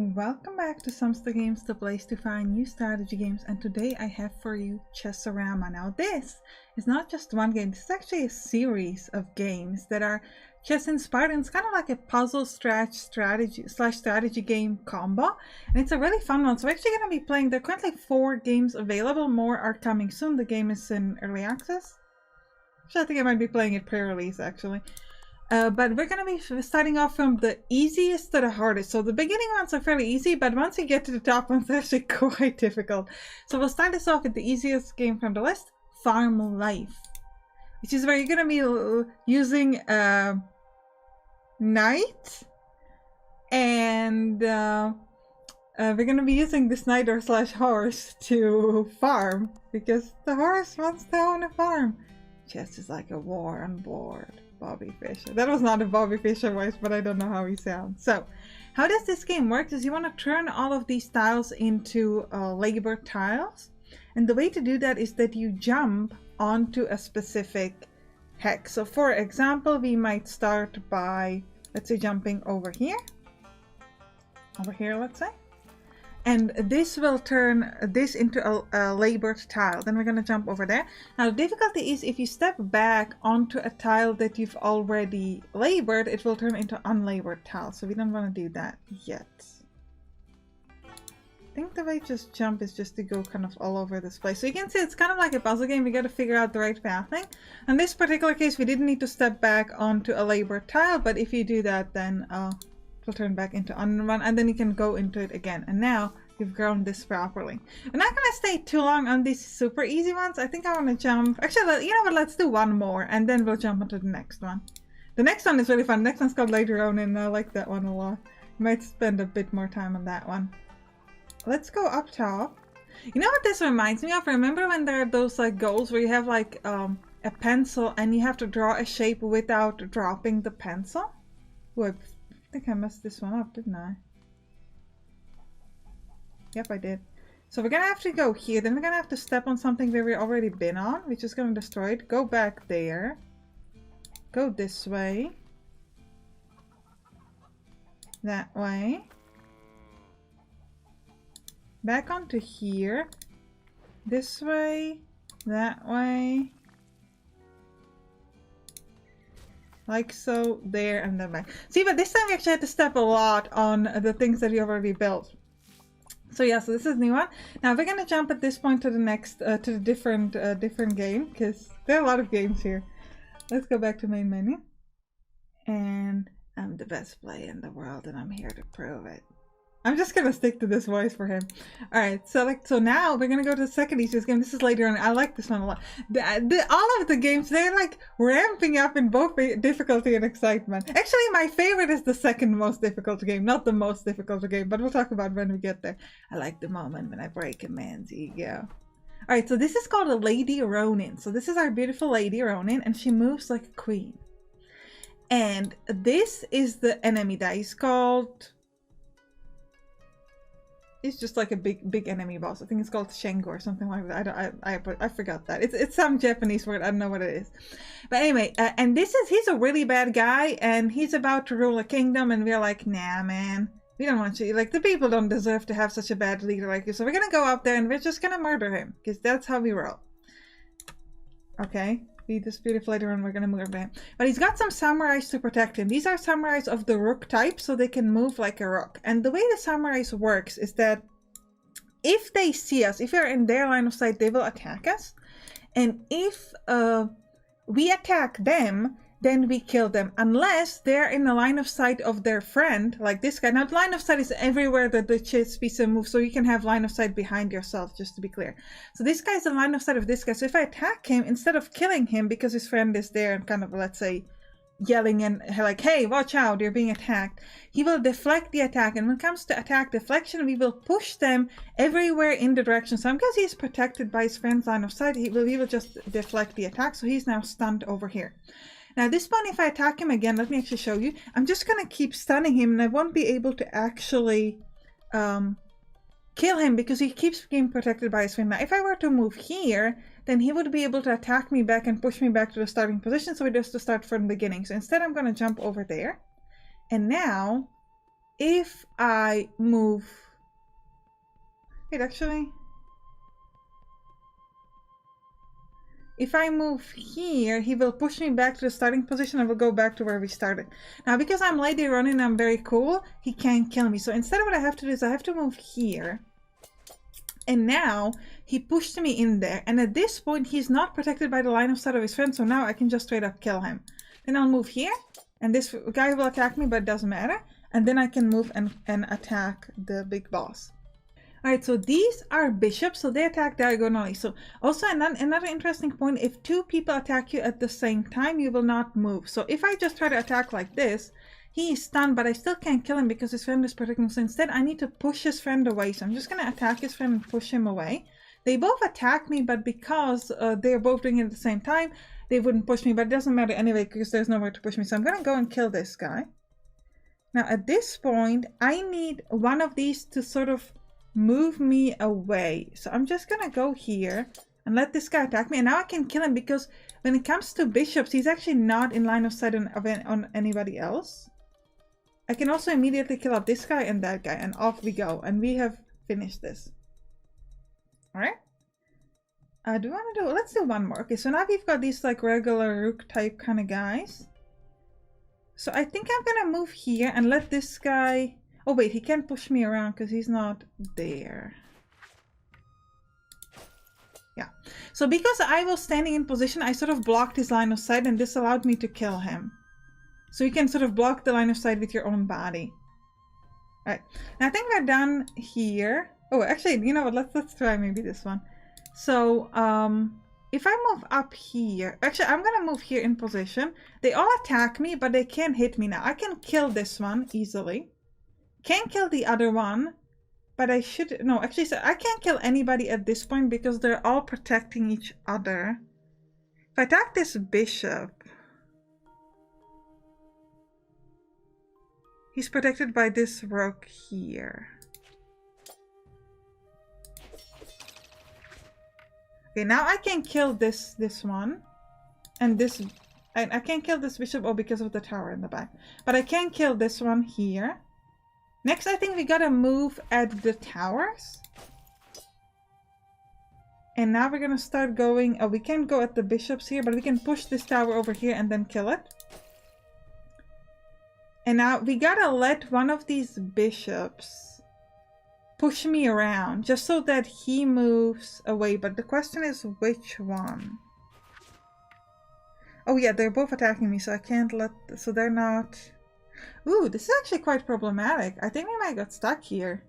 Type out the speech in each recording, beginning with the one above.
Welcome back to Sampstra Games, the place to find new strategy games, and today I have for you Chessarama. Now this is not just one game, this is actually a series of games that are chess inspired, and it's kind of like a puzzle strategy game combo, and it's a really fun one. So we're actually going to be playing, there are currently 4 games available, more are coming soon. The game is in early access. Actually, I think I might be playing it pre-release actually. But we're going to be starting off from the easiest to the hardest. So the beginning ones are fairly easy, but once you get to the top ones, they're actually quite difficult. So we'll start this off with the easiest game from the list, Farm Life, which is where you're going to be using a knight, and we're going to be using this knight or slash horse to farm, because the horse wants to own a farm. Chess is like a war on board. Bobby Fischer. That was not a Bobby Fischer voice, but I don't know how he sounds. So, how does this game work is you want to turn all of these tiles into labor tiles. And the way to do that is that you jump onto a specific hex. So, for example, we might start by, let's say, jumping over here. Over here, let's say. And this will turn this into a labored tile. Then we're going to jump over there. Now the difficulty is if you step back onto a tile that you've already labored, it will turn into unlabored tile. So we don't want to do that yet. I think the way to just jump is just to go kind of all over this place. So you can see it's kind of like a puzzle game. We got to figure out the right pathing. In this particular case, we didn't need to step back onto a labored tile. But if you do that, then will turn back into unrun, and then you can go into it again. And now you've grown this properly. I'm not gonna stay too long on these super easy ones. I think I want to jump. Actually, you know what? Let's do one more, and then we'll jump into the next one. The next one is really fun. The next one's called Ronin, and I like that one a lot. Might spend a bit more time on that one. Let's go up top. You know what this reminds me of? Remember when there are those like goals where you have like a pencil and you have to draw a shape without dropping the pencil? Ooh, I think I messed this one up, didn't I? Yep, I did. So we're gonna have to go here, then we're gonna have to step on something where we've already been on, which is gonna destroy it. Go back there. Go this way. That way. Back onto here. This way. That way. Like so, there, and then back. See, but this time we actually had to step a lot on the things that we already built. So yeah, so this is a new one. Now we're gonna jump at this point to the next, to the different game, because there are a lot of games here. Let's go back to main menu. And I'm the best player in the world, and I'm here to prove it. I'm just gonna stick to this voice for him. Alright, so now we're gonna go to the second easiest game. This is later on. I like this one a lot. All of the games, they're like ramping up in both difficulty and excitement. Actually, my favorite is the second most difficult game, not the most difficult game, but we'll talk about when we get there. I like the moment when I break a man's ego. Alright, so this is called a Lady Ronin. So this is our beautiful Lady Ronin, and she moves like a queen. And this is the enemy that is called... It's just like a big enemy boss. I think it's called Shengo or something like that. I forgot that. It's some Japanese word. I don't know what it is. But anyway, and he's a really bad guy, and he's about to rule a kingdom, and we're like, nah, man, we don't want you. Like, the people don't deserve to have such a bad leader like you. So we're gonna go out there and we're just gonna murder him, because that's how we roll. Okay. Be this beautiful later on, we're gonna move him. But he's got some samurais to protect him. These are samurais of the rook type, so they can move like a rook. And the way the samurais works is that if they see us, if we're in their line of sight, they will attack us. And if we attack them, then we kill them, unless they're in the line of sight of their friend, like this guy. Now, line of sight is everywhere that the chess piece moves, so you can have line of sight behind yourself, just to be clear. So this guy's the line of sight of this guy. So if I attack him, instead of killing him because his friend is there and kind of, let's say, yelling and like, hey, watch out, you're being attacked, he will deflect the attack. And when it comes to attack deflection, we will push them everywhere in the direction. So because he's protected by his friend's line of sight, he will just deflect the attack. So he's now stunned over here. Now this one, if I attack him again, let me actually show you. I'm just going to keep stunning him, and I won't be able to actually kill him because he keeps being protected by his friend. Now if I were to move here, then he would be able to attack me back and push me back to the starting position, so he has to start from the beginning. So instead I'm going to jump over there. And now if I move... Wait, actually... If I move here, he will push me back to the starting position and we'll go back to where we started. Now, because I'm Lady Ronin and I'm very cool, he can't kill me. So instead, what I have to do is I have to move here. And now, he pushed me in there. And at this point, he's not protected by the line of sight of his friend. So now I can just straight up kill him. Then I'll move here. And this guy will attack me, but it doesn't matter. And then I can move and attack the big boss. Alright, so these are bishops, so they attack diagonally. So also another interesting point, if two people attack you at the same time, you will not move. So if I just try to attack like this, he is stunned, but I still can't kill him because his friend is protecting him. So instead, I need to push his friend away. So I'm just going to attack his friend and push him away. They both attack me, but because they're both doing it at the same time, they wouldn't push me. But it doesn't matter anyway because there's nowhere to push me. So I'm going to go and kill this guy. Now at this point, I need one of these to sort of move me away. So I'm just gonna go here and let this guy attack me, and now I can kill him because when it comes to bishops, he's actually not in line of sight on anybody else. I can also immediately kill off this guy and that guy, and off we go, and we have finished this. All right, do we want to do, let's do one more. Okay, so now we've got these like regular rook type kind of guys. So I think I'm gonna move here and let this guy... Oh wait, he can't push me around because he's not there. Yeah. So because I was standing in position, I sort of blocked his line of sight, and this allowed me to kill him. So you can sort of block the line of sight with your own body. All right. Now I think we're done here. Oh, actually, you know what? Let's try maybe this one. So if I move up here, actually I'm gonna move here in position. They all attack me, but they can't hit me now. I can kill this one easily. Can't kill the other one, but I should... No, actually, so I can't kill anybody at this point because they're all protecting each other. If I attack this bishop, he's protected by this rook here. Okay, now I can kill this one, and this... I can't kill this bishop, oh, because of the tower in the back. But I can kill this one here. Next, I think we gotta move at the towers. And now we're gonna start going... Oh, we can't go at the bishops here, but we can push this tower over here and then kill it. And now we gotta let one of these bishops push me around, just so that he moves away. But the question is, which one? Oh yeah, they're both attacking me, so I can't let... So they're not... Ooh, this is actually quite problematic. I think we might get stuck here.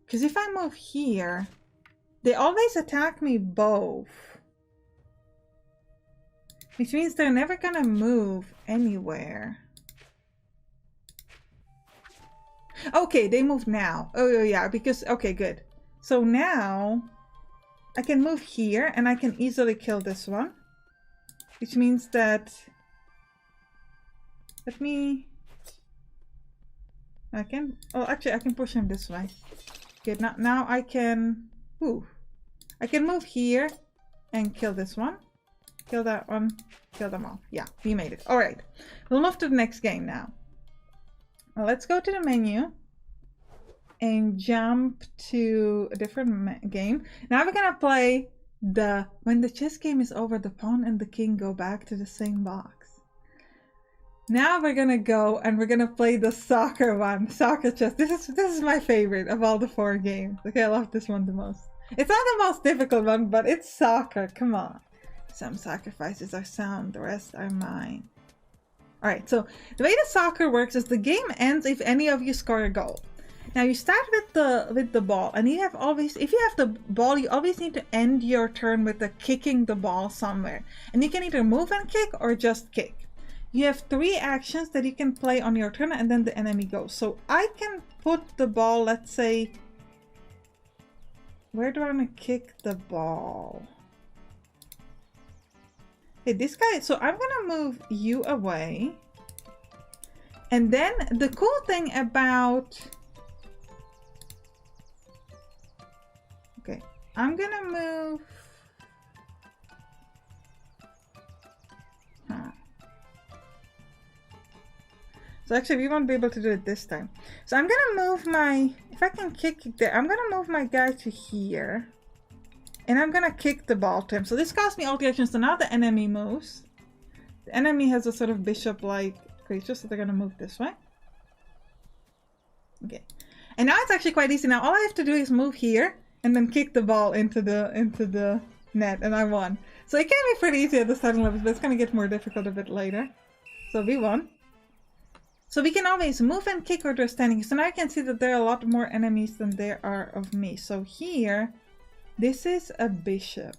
Because if I move here, they always attack me both. Which means they're never gonna move anywhere. Okay, they moved now. Oh yeah, because... Okay, good. So now, I can move here and I can easily kill this one. Which means that... Let me... I can... Oh, actually, I can push him this way. Okay, now I can... Ooh. I can move here and kill this one. Kill that one. Kill them all. Yeah, we made it. Alright. We'll move to the next game now. Well, let's go to the menu. And jump to a different game. Now we're gonna play the... When the chess game is over, the pawn and the king go back to the same box. Now we're gonna go and we're gonna play the soccer one, soccer chess. This is my favorite of all the 4 games. Okay, I love this one the most. It's not the most difficult one, but it's soccer. Come on. Some sacrifices are sound, the rest are mine. Alright, so the way the soccer works is the game ends if any of you score a goal. Now you start with the ball, and you have always, if you have the ball, you always need to end your turn with the kicking the ball somewhere. And you can either move and kick or just kick. You have 3 actions that you can play on your turn, and then the enemy goes. So I can put the ball, let's say... Where do I want to kick the ball? Hey, this guy... So I'm going to move you away. And then the cool thing about... Okay, I'm going to move... So actually we won't be able to do it this time. So I'm gonna move my, if I can kick it there, I'm gonna move my guy to here. And I'm gonna kick the ball to him. So this cost me alteration, so now the enemy moves. The enemy has a sort of bishop-like creature, so they're gonna move this way. Okay. And now it's actually quite easy. Now all I have to do is move here and then kick the ball into the net, and I won. So it can be pretty easy at the starting levels, but it's gonna get more difficult a bit later. So we won. So we can always move and kick or they're standing. So now I can see that there are a lot more enemies than there are of me. So here, this is a bishop.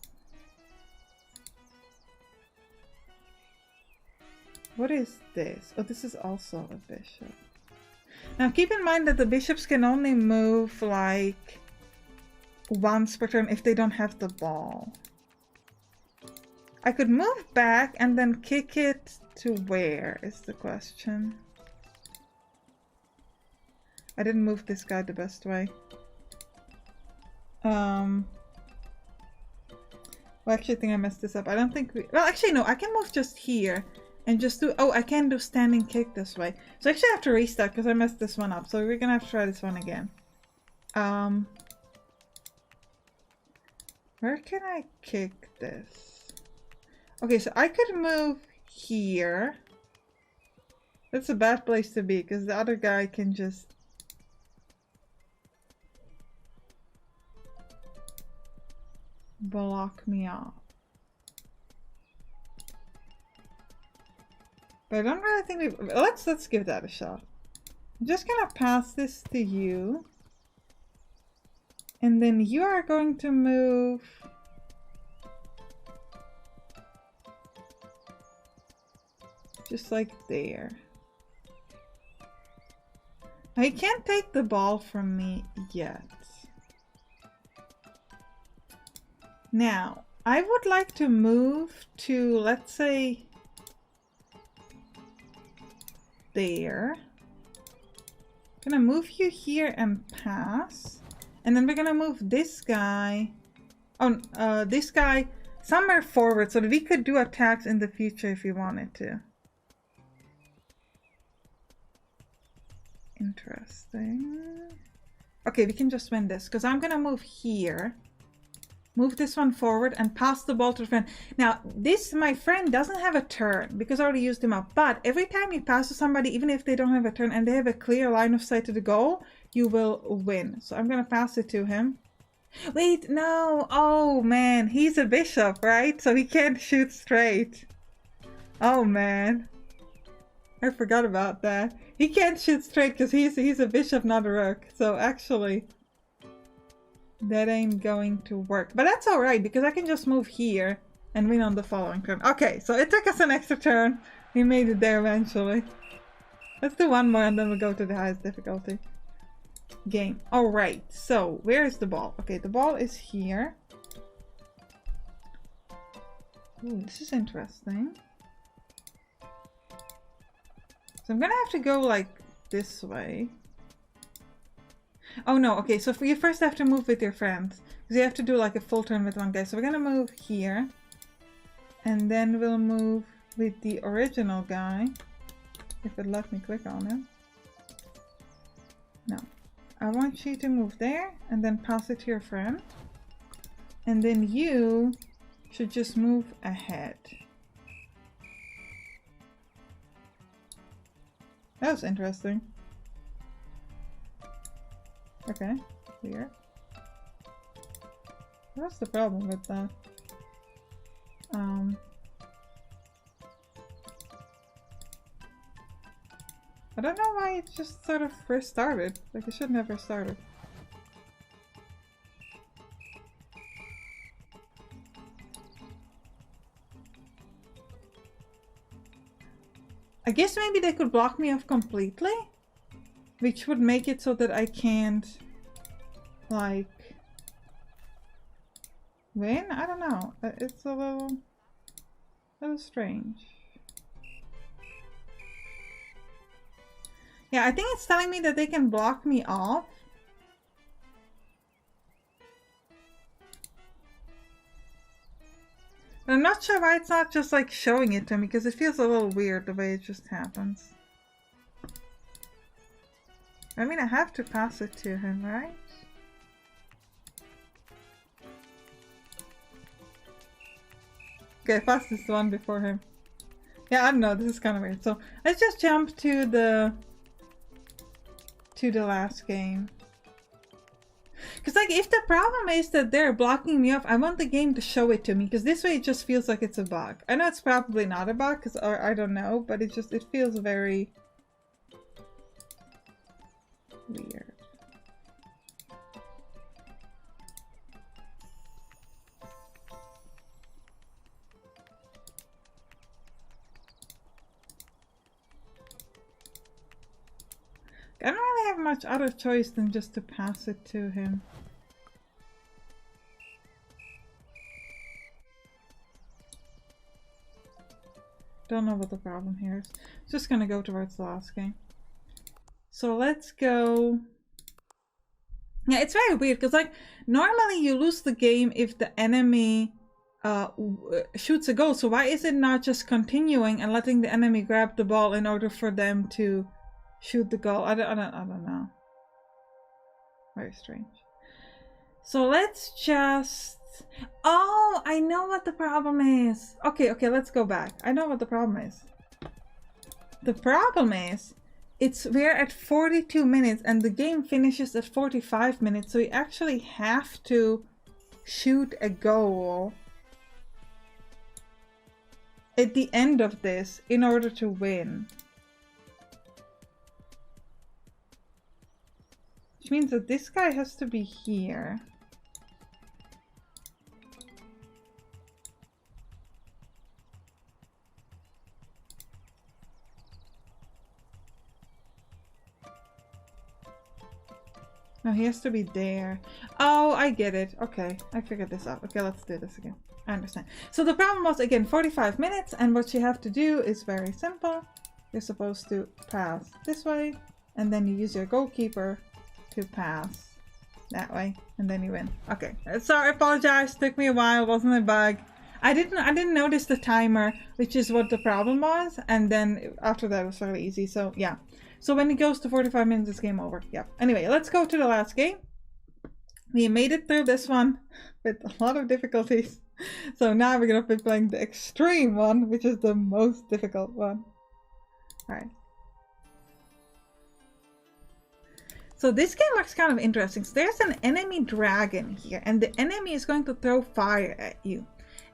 What is this? Oh, this is also a bishop. Now keep in mind that the bishops can only move like once per turn if they don't have the ball. I could move back and then kick it to where is the question. I didn't move this guy the best way. Well, I actually think I messed this up. I don't think we... Well, actually, no. I can move just here and just do... Oh, I can do standing kick this way. So I actually have to restart because I messed this one up. So we're gonna have to try this one again. Where can I kick this? Okay, so I could move here. That's a bad place to be because the other guy can just... block me off. But I don't really think we... Let's give that a shot. I'm just gonna pass this to you. And then you are going to move... just like there. Now, he can't take the ball from me yet. Now, I would like to move to, let's say, there. I'm gonna move you here and pass. And then we're gonna move this guy, this guy somewhere forward so that we could do attacks in the future if we wanted to. Interesting. Okay, we can just win this because I'm gonna move here. Move this one forward and pass the ball to the friend. Now, this, my friend, doesn't have a turn because I already used him up. But every time you pass to somebody, even if they don't have a turn and they have a clear line of sight to the goal, you will win. So I'm going to pass it to him. Wait, no. Oh, man. He's a bishop, right? So he can't shoot straight. Oh, man. I forgot about that. He can't shoot straight because he's a bishop, not a rook. So actually... that ain't going to work. But that's alright, because I can just move here and win on the following turn. Okay, so it took us an extra turn. We made it there eventually. Let's do one more and then we'll go to the highest difficulty. Game. Alright, so where is the ball? Okay, the ball is here. Ooh, this is interesting. So I'm gonna have to go like this way. Oh no, okay, so you first have to move with your friends. Because you have to do like a full turn with one guy. So we're gonna move here. And then we'll move with the original guy. If it let me click on him. No. I want you to move there and then pass it to your friend. And then you should just move ahead. That was interesting. Okay, weird. What's the problem with that? I don't know why it just sort of restarted. Like it should never started. I guess maybe they could block me off completely? Which would make it so that I can't, like, win? I don't know. It's a little strange. Yeah, I think it's telling me that they can block me off. But I'm not sure why it's not just like showing it to me because it feels a little weird the way it just happens. I mean, I have to pass it to him, right? Okay, fastest one before him. Yeah, I don't know, this is kind of weird. So let's just jump to the last game. Because like, if the problem is that they're blocking me off, I want the game to show it to me, because this way it just feels like it's a bug. I know it's probably not a bug, or I don't know, but it feels very weird. I don't really have much other choice than just to pass it to him. Don't know what the problem here is. Just gonna go towards the last game. So let's go. Yeah, it's very weird because like normally you lose the game if the enemy shoots a goal. So why is it not just continuing and letting the enemy grab the ball in order for them to shoot the goal? I don't know. Very strange. So let's just... Oh, I know what the problem is. Okay, let's go back. I know what the problem is. The problem is we're at 42 minutes and the game finishes at 45 minutes. So you actually have to shoot a goal at the end of this in order to win. Which means that this guy has to be here. No, he has to be there. Oh, I get it. Okay, I figured this out. Okay, let's do this again. I understand. So the problem was, again, 45 minutes, and what you have to do is very simple. You're supposed to pass this way, and then you use your goalkeeper to pass that way, and then you win. Okay, sorry, I apologize. Took me a while. Wasn't a bug. I didn't notice the timer, which is what the problem was, and then after that it was fairly easy. So yeah. So when it goes to 45 minutes, it's game over. Yeah. Anyway, let's go to the last game. We made it through this one with a lot of difficulties. So now we're gonna be playing the extreme one, which is the most difficult one. Alright. So this game looks kind of interesting. So there's an enemy dragon here, and the enemy is going to throw fire at you.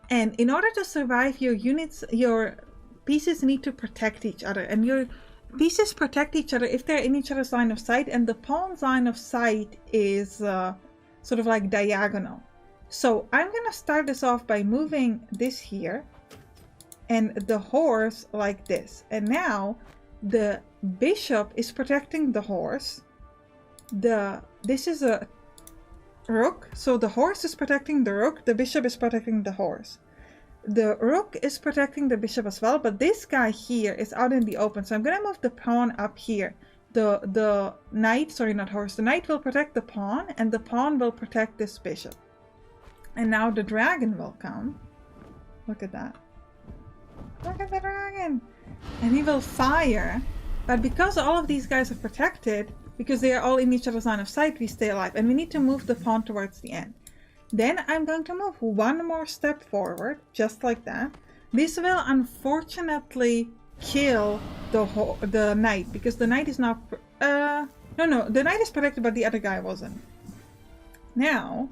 And in order to survive, your units, your pieces need to protect each other. And your pieces protect each other if they're in each other's line of sight, and the pawn's line of sight is sort of like diagonal. So I'm gonna start this off by moving this here and the horse like this. And now the bishop is protecting the horse. This is a rook, so the horse is protecting the rook, the bishop is protecting the horse. The rook is protecting the bishop as well, but this guy here is out in the open, so I'm gonna move the pawn up here. The knight, sorry, not horse, the knight will protect the pawn, and the pawn will protect this bishop. And now the dragon will come. Look at that. Look at the dragon! And he will fire, but because all of these guys are protected, because they are all in each other's line of sight, we stay alive, and we need to move the pawn towards the end. Then I'm going to move one more step forward, just like that. This will unfortunately kill the knight, because the knight is not... no, the knight is protected, but the other guy wasn't. Now,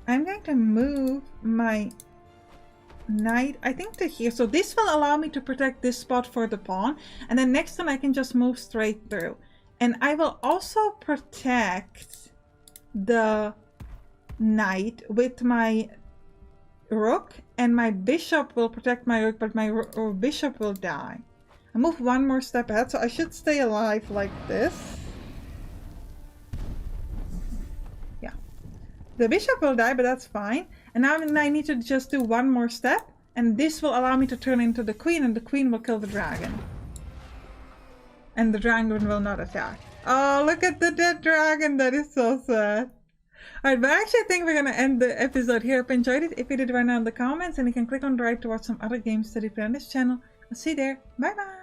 I'm going to move my knight, I think, to here. So this will allow me to protect this spot for the pawn, and then next time I can just move straight through. And I will also protect the knight with my rook, and my bishop will protect my rook, but my bishop will die. I move one more step ahead, so I should stay alive like this. Yeah. The bishop will die, but that's fine. And now I need to just do one more step, and this will allow me to turn into the queen, and the queen will kill the dragon. And the dragon will not attack. Oh, look at the dead dragon. That is so sad. Alright, but I actually think we're going to end the episode here. If you enjoyed it, if you did, write down in the comments, and you can click on the right to watch some other games that you play on this channel. I'll see you there. Bye bye.